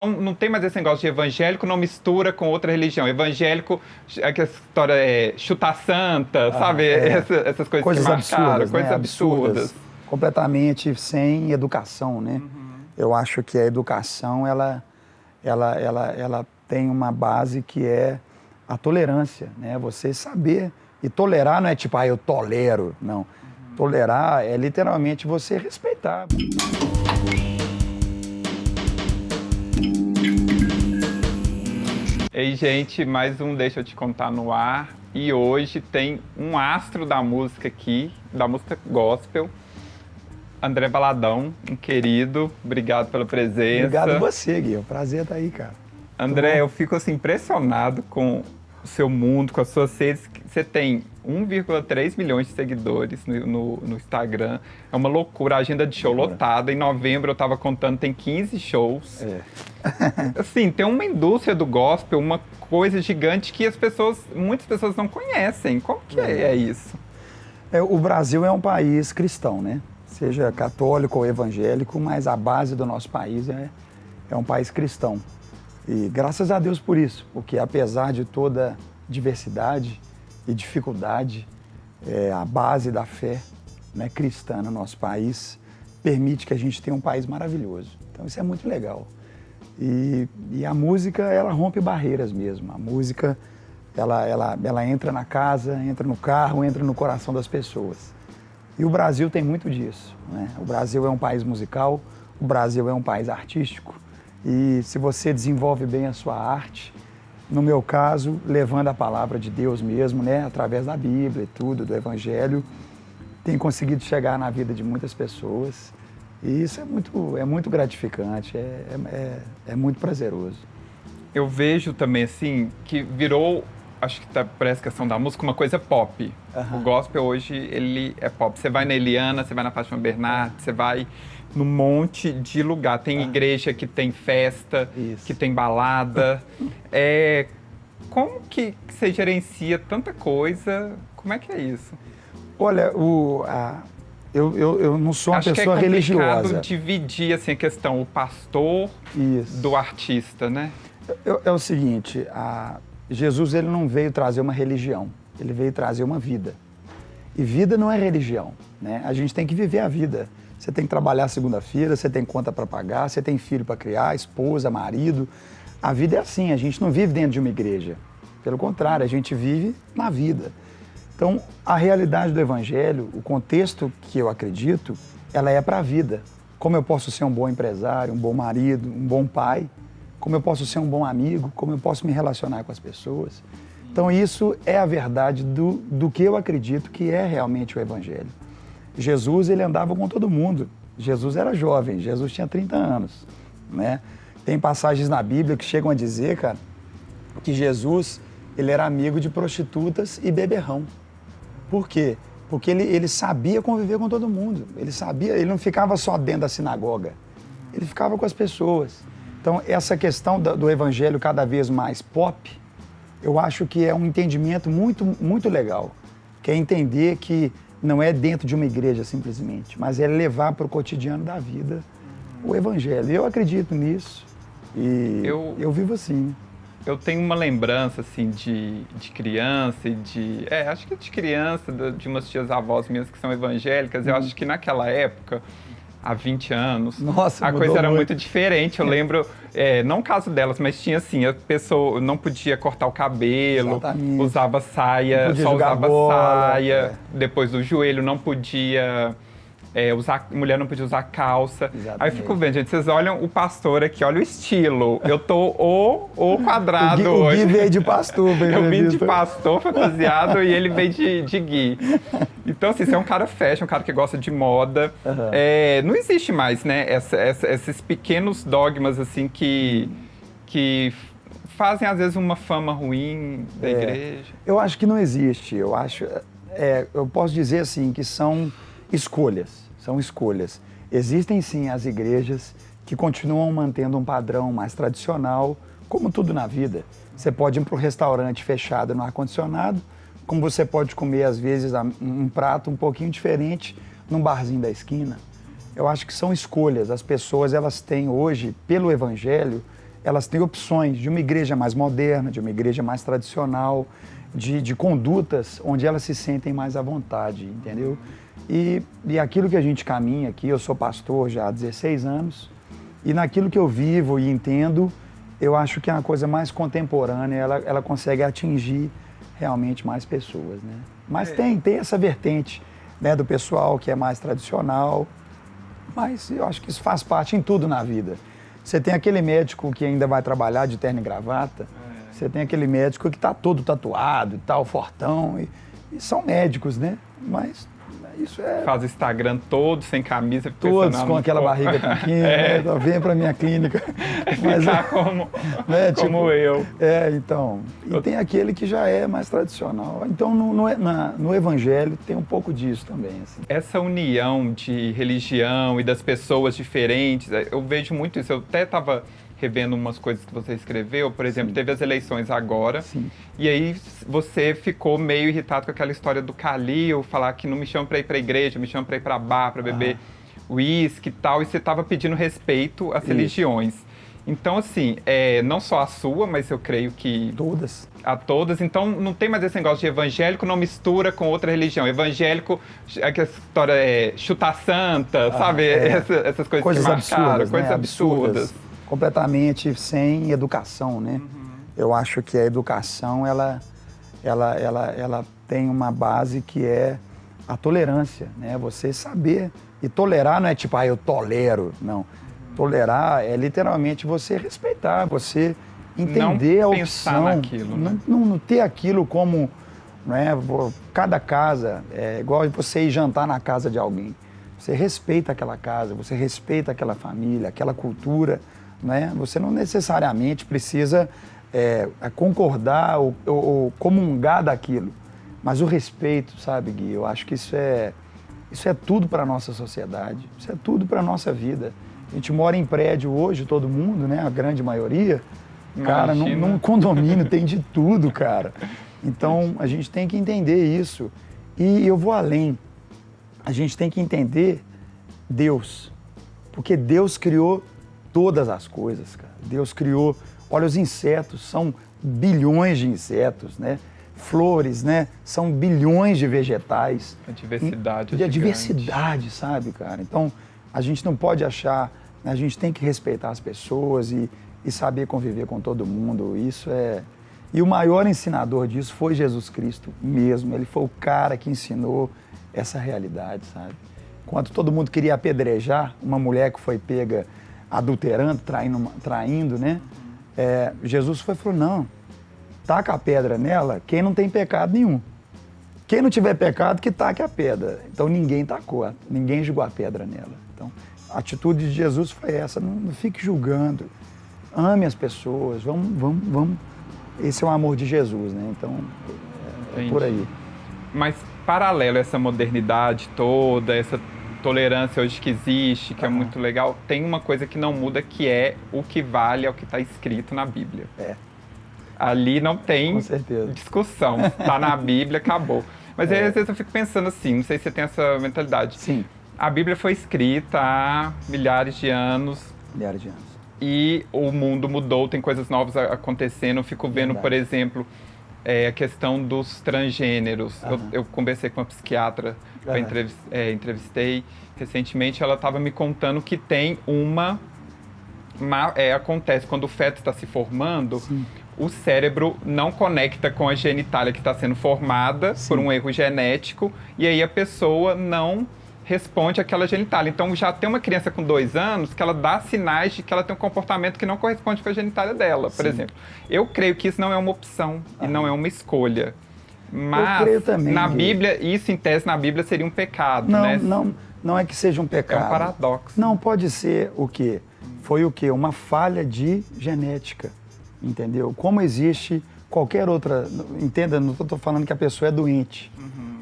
Não tem mais esse negócio de evangélico não mistura com outra religião. Evangélico, aquela história chutar santa, sabe? Essas coisas Coisas que marcaram, absurdas, coisas né? absurdas. Completamente sem educação, né? Eu acho que a educação, ela tem uma base que é a tolerância, né? Você saber, e tolerar não é tipo, eu tolero, não. Tolerar é literalmente você respeitar. Ei, gente, mais um Deixa Eu Te Contar no ar. E hoje tem um astro da música aqui, da música gospel, André Valadão, um querido. Obrigado pela presença. Obrigado a você, Gui. É um prazer estar aí, cara. André, eu fico assim, impressionado com o seu mundo, com as suas redes. Você tem 1,3 milhões de seguidores no Instagram. É uma loucura, a agenda de show lotada. Em novembro eu estava contando, tem 15 shows. Assim, tem uma indústria do gospel, uma coisa gigante que muitas pessoas não conhecem. Como que é isso? O Brasil é um país cristão, né? Seja católico ou evangélico, mas a base do nosso país é um país cristão. E graças a Deus por isso, porque apesar de toda diversidade e dificuldade, a base da fé, né, cristã no nosso país permite que a gente tenha um país maravilhoso. Então isso é muito legal. E a música, ela rompe barreiras mesmo. A música, ela entra na casa, entra no carro, entra no coração das pessoas. E o Brasil tem muito disso, né? O Brasil é um país musical, o Brasil é um país artístico. E se você desenvolve bem a sua arte, no meu caso, levando a palavra de Deus mesmo, né, através da Bíblia e tudo, do Evangelho, tem conseguido chegar na vida de muitas pessoas. E isso é muito gratificante, é muito prazeroso. Eu vejo também, assim, que virou, acho que tá por essa questão da música, uma coisa pop. O gospel hoje, ele é pop. Você vai na Eliana, você vai na Fátima Bernardes, você vai num monte de lugar. Tem igreja que tem festa, que tem balada. Como que você gerencia tanta coisa? Como é que é isso? Olha, eu não sou uma pessoa religiosa. Acho que é complicado dividir assim, a questão, o pastor do artista, né? É o seguinte, Jesus ele não veio trazer uma religião, ele veio trazer uma vida. E vida não é religião, né? A gente tem que viver a vida. Você tem que trabalhar segunda-feira, você tem conta para pagar, você tem filho para criar, esposa, marido. A vida é assim, a gente não vive dentro de uma igreja. Pelo contrário, a gente vive na vida. Então, a realidade do Evangelho, o contexto que eu acredito, ela é para a vida. Como eu posso ser um bom empresário, um bom marido, um bom pai, como eu posso ser um bom amigo, como eu posso me relacionar com as pessoas. Então, isso é a verdade do que eu acredito que é realmente o Evangelho. Jesus, ele andava com todo mundo. Jesus era jovem, Jesus tinha 30 anos, né? Tem passagens na Bíblia que chegam a dizer, cara, que Jesus, ele era amigo de prostitutas e beberrão. Por quê? Porque ele sabia conviver com todo mundo. Ele não ficava só dentro da sinagoga. Ele ficava com as pessoas. Então, essa questão do evangelho cada vez mais pop, eu acho que é um entendimento muito, muito legal. Que é entender que não é dentro de uma igreja simplesmente, mas é levar para o cotidiano da vida o evangelho. Eu acredito nisso e eu vivo assim. Eu tenho uma lembrança, assim, de criança e acho que de criança, de umas tias avós minhas que são evangélicas. Eu acho que naquela época, há 20 anos, a coisa era muito diferente. Eu lembro, não o caso delas, mas tinha assim, a pessoa não podia cortar o cabelo, Exatamente. usava saia, só usava saia, depois do joelho, não podia... mulher não podia usar calça. Exatamente. Aí eu fico vendo, gente, vocês olham o pastor aqui, olha o estilo. Eu tô o quadrado hoje. O Gui veio de pastor. Eu vim de pastor fantasiado e ele veio de Gui. Então, assim, você é um cara fashion, um cara que gosta de moda. Não existe mais, né, esses pequenos dogmas, assim, que fazem, às vezes, uma fama ruim da igreja. Eu acho que não existe. Eu posso dizer, assim, que são escolhas. Existem sim as igrejas que continuam mantendo um padrão mais tradicional, como tudo na vida. Você pode ir para um restaurante fechado no ar-condicionado, como você pode comer, às vezes, um prato um pouquinho diferente num barzinho da esquina. Eu acho que são escolhas. As pessoas, elas têm hoje, pelo Evangelho, elas têm opções de uma igreja mais moderna, de uma igreja mais tradicional, de condutas onde elas se sentem mais à vontade, entendeu? E aquilo que a gente caminha aqui, eu sou pastor já há 16 anos, e naquilo que eu vivo e entendo, eu acho que é uma coisa mais contemporânea, ela consegue atingir realmente mais pessoas, né? Mas tem essa vertente, né, do pessoal que é mais tradicional, mas eu acho que isso faz parte em tudo na vida. Você tem aquele médico que ainda vai trabalhar de terno e gravata, você tem aquele médico que está todo tatuado e tal, fortão, e são médicos, né? Mas isso é... Faz o Instagram todo sem camisa. Todos com aquela barriga pequena, né? Vem para minha clínica. Mas né, como eu. Então. E tem aquele que já é mais tradicional. Então, no Evangelho tem um pouco disso também. Assim. Essa união de religião e das pessoas diferentes, eu vejo muito isso. Eu até estava revendo umas coisas que você escreveu, por exemplo, teve as eleições agora, e aí você ficou meio irritado com aquela história do Calil, falar que não me chamam para ir para a igreja, me chamam para ir para bar, para beber uísque e tal, e você estava pedindo respeito às religiões. Então, assim, não só a sua, mas eu creio que... A todas. Então, não tem mais esse negócio de evangélico não mistura com outra religião. Evangélico, aquela história chutar santa, sabe? Essas coisas que marcaram, absurdas, coisas né? absurdas. Completamente sem educação, né? Eu acho que a educação, ela tem uma base que é a tolerância, né? Você saber. E tolerar não é tipo, eu tolero, não. Tolerar é literalmente você respeitar, você entender não a pensar opção. Naquilo, né? Não ter aquilo como, né? Cada casa é igual você ir jantar na casa de alguém. Você respeita aquela casa, você respeita aquela família, aquela cultura, né? Você não necessariamente precisa concordar ou comungar daquilo, mas o respeito, sabe, Gui? Eu acho que isso é tudo para a nossa sociedade, isso é tudo para a nossa vida. A gente mora em prédio hoje, todo mundo, né? A grande maioria. Cara, num condomínio tem de tudo, cara. Então, a gente tem que entender isso. E eu vou além. A gente tem que entender Deus. Porque Deus criou todas as coisas, cara. Deus criou... Olha, os insetos, são bilhões de insetos, né? Flores, né? São bilhões de vegetais. A diversidade a diversidade, sabe, cara? Então, a gente não pode achar... A gente tem que respeitar as pessoas e saber conviver com todo mundo. Isso é... E o maior ensinador disso foi Jesus Cristo mesmo. Ele foi o cara que ensinou essa realidade, sabe? Enquanto todo mundo queria apedrejar uma mulher que foi pega adulterando, traindo, né? Jesus falou, não, taca a pedra nela quem não tem pecado nenhum. Quem não tiver pecado, que taque a pedra. Então ninguém tacou, ninguém jogou a pedra nela. Então a atitude de Jesus foi essa, não fique julgando, ame as pessoas, vamos. Esse é o amor de Jesus, né? Então é por aí. Mas paralelo a essa modernidade toda, essa tolerância hoje que existe, que é muito legal, tem uma coisa que não muda, que é o que vale é o que está escrito na Bíblia. Ali não tem discussão. Está na Bíblia, acabou. Mas aí, às vezes eu fico pensando assim, não sei se você tem essa mentalidade. Sim. A Bíblia foi escrita há milhares de anos. Milhares de anos. E o mundo mudou, tem coisas novas acontecendo. Eu fico vendo, por exemplo, a questão dos transgêneros. Eu conversei com uma psiquiatra, entrevistei recentemente, ela estava me contando que tem acontece quando o feto está se formando, o cérebro não conecta com a genitália que está sendo formada por um erro genético, e aí a pessoa não responde àquela genitália. Então já tem uma criança com 2 anos que ela dá sinais de que ela tem um comportamento que não corresponde com a genitália dela, por exemplo. Eu creio que isso não é uma opção e não é uma escolha. Mas eu creio também, na Bíblia, isso em tese na Bíblia seria um pecado, né? Não é que seja um pecado. É um paradoxo. Não, pode ser o quê? Foi o quê? Uma falha de genética, entendeu? Como existe qualquer outra... Entenda, não estou falando que a pessoa é doente,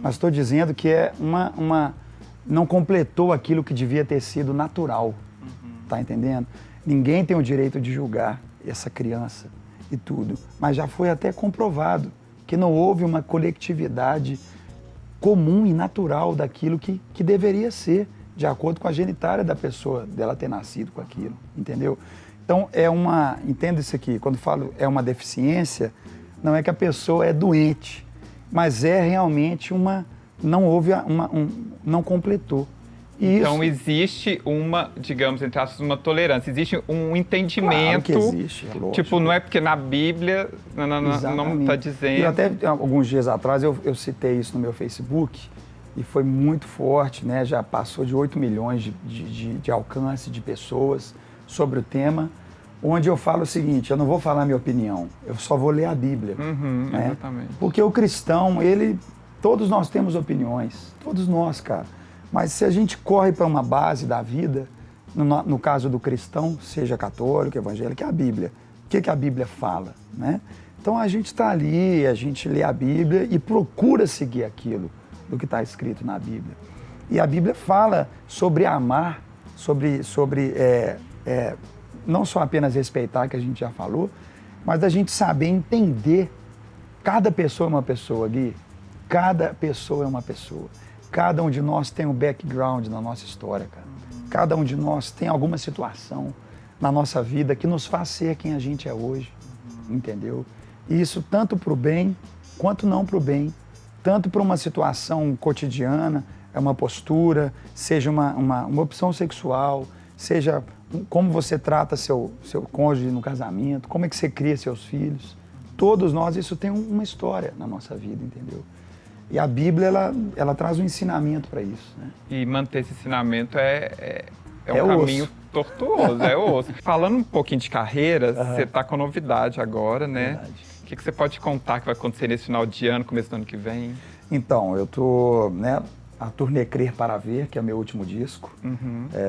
mas estou dizendo que é não completou aquilo que devia ter sido natural, tá entendendo? Ninguém tem o direito de julgar essa criança e tudo, mas já foi até comprovado que não houve uma coletividade comum e natural daquilo que deveria ser, de acordo com a genitália da pessoa, dela ter nascido com aquilo, entendeu? Então, entenda isso aqui, quando falo é uma deficiência, não é que a pessoa é doente, mas é realmente não completou. Então existe uma, digamos, entre aspas, uma tolerância, existe um entendimento. Claro que existe, é lógico. Tipo, não é porque na Bíblia não está dizendo. E até alguns dias atrás eu citei isso no meu Facebook e foi muito forte, né? Já passou de 8 milhões de alcance de pessoas sobre o tema, onde eu falo o seguinte: eu não vou falar minha opinião, eu só vou ler a Bíblia. Né? Exatamente. Porque o cristão, todos nós temos opiniões, todos nós, cara. Mas se a gente corre para uma base da vida, no caso do cristão, seja católico, evangélico, é a Bíblia. O que a Bíblia fala, né? Então a gente está ali, a gente lê a Bíblia e procura seguir aquilo do que está escrito na Bíblia. E a Bíblia fala sobre amar, sobre não só apenas respeitar, que a gente já falou, mas a gente saber entender. Cada pessoa é uma pessoa, Gui. Cada pessoa é uma pessoa. Cada um de nós tem um background na nossa história, cara. Cada um de nós tem alguma situação na nossa vida que nos faz ser quem a gente é hoje, entendeu? E isso tanto para o bem quanto não para o bem. Tanto para uma situação cotidiana, é uma postura, seja uma opção sexual, seja como você trata seu cônjuge no casamento, como é que você cria seus filhos. Todos nós, isso tem uma história na nossa vida, entendeu? E a Bíblia, ela traz um ensinamento para isso, né? E manter esse ensinamento é um caminho tortuoso, é osso. Falando um pouquinho de carreira, você está com novidade agora, né? Verdade. O que você pode contar que vai acontecer nesse final de ano, começo do ano que vem? Então, eu tô, né, a turnê Crer para Ver, que é o meu último disco,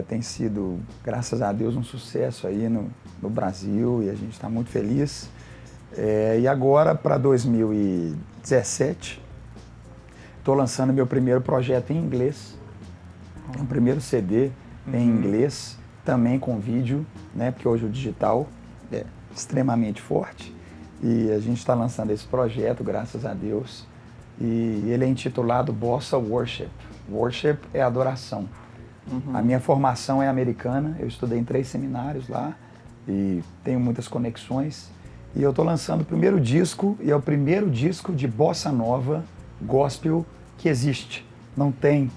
tem sido, graças a Deus, um sucesso aí no Brasil e a gente está muito feliz. E agora, para 2017, estou lançando meu primeiro projeto em inglês, o primeiro CD em inglês, também com vídeo, né? Porque hoje o digital é extremamente forte e a gente está lançando esse projeto, graças a Deus, e ele é intitulado Bossa Worship. Worship é adoração. A minha formação é americana, eu estudei em 3 seminários lá e tenho muitas conexões e eu estou lançando o primeiro disco e é o primeiro disco de bossa nova gospel que existe, não tem.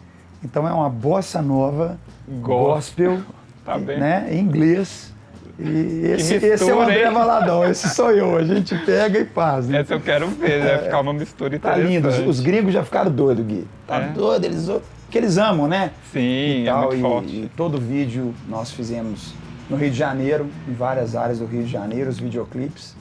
Então é uma bossa nova gospel, tá bem. Né, em inglês. E esse é o André Valadão, esse sou eu, a gente pega e faz. Né? Essa eu quero ver, vai ficar uma mistura interessante. Tá lindo, os gringos já ficaram doidos, Gui. Tá doido, porque eles amam, né? Sim, é muito forte. E todo vídeo nós fizemos no Rio de Janeiro, em várias áreas do Rio de Janeiro, os videoclipes.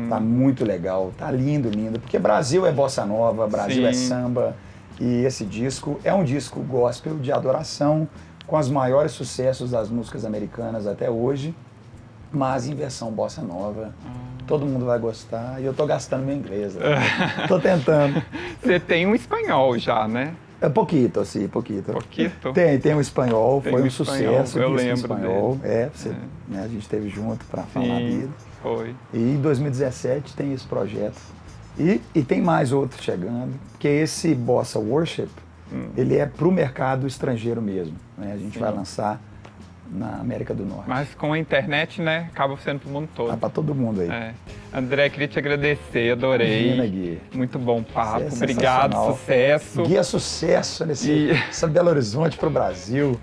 Tá muito legal, tá lindo, porque Brasil é bossa nova, Brasil é samba, e esse disco é um disco gospel de adoração, com os maiores sucessos das músicas americanas até hoje, mas em versão bossa nova. Todo mundo vai gostar, e eu tô gastando meu inglês, né? Tô tentando. Você tem um espanhol já, né? Pouquito, sim, pouquito. Pouquito? Tem um espanhol, foi um espanhol, sucesso. eu lembro espanhol. Né, a gente esteve junto para falar dele. Foi. E em 2017 tem esse projeto. E tem mais outros chegando, porque esse Bossa Worship, ele é para o mercado estrangeiro mesmo. Né? A gente vai lançar na América do Norte. Mas com a internet, né, acaba sendo para o mundo todo. Tá para todo mundo aí. André, queria te agradecer, adorei. Imagina, Gui. Muito bom papo, obrigado, sucesso. Gui é sucesso essa Belo Horizonte para o Brasil.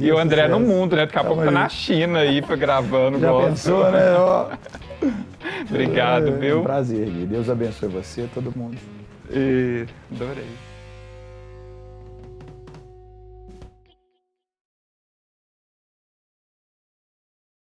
E o André no mundo, né? Daqui a pouco tá na China aí, gravando. Já pensou, né? Obrigado, viu? Um prazer, Gui. Deus abençoe você, todo mundo. Adorei.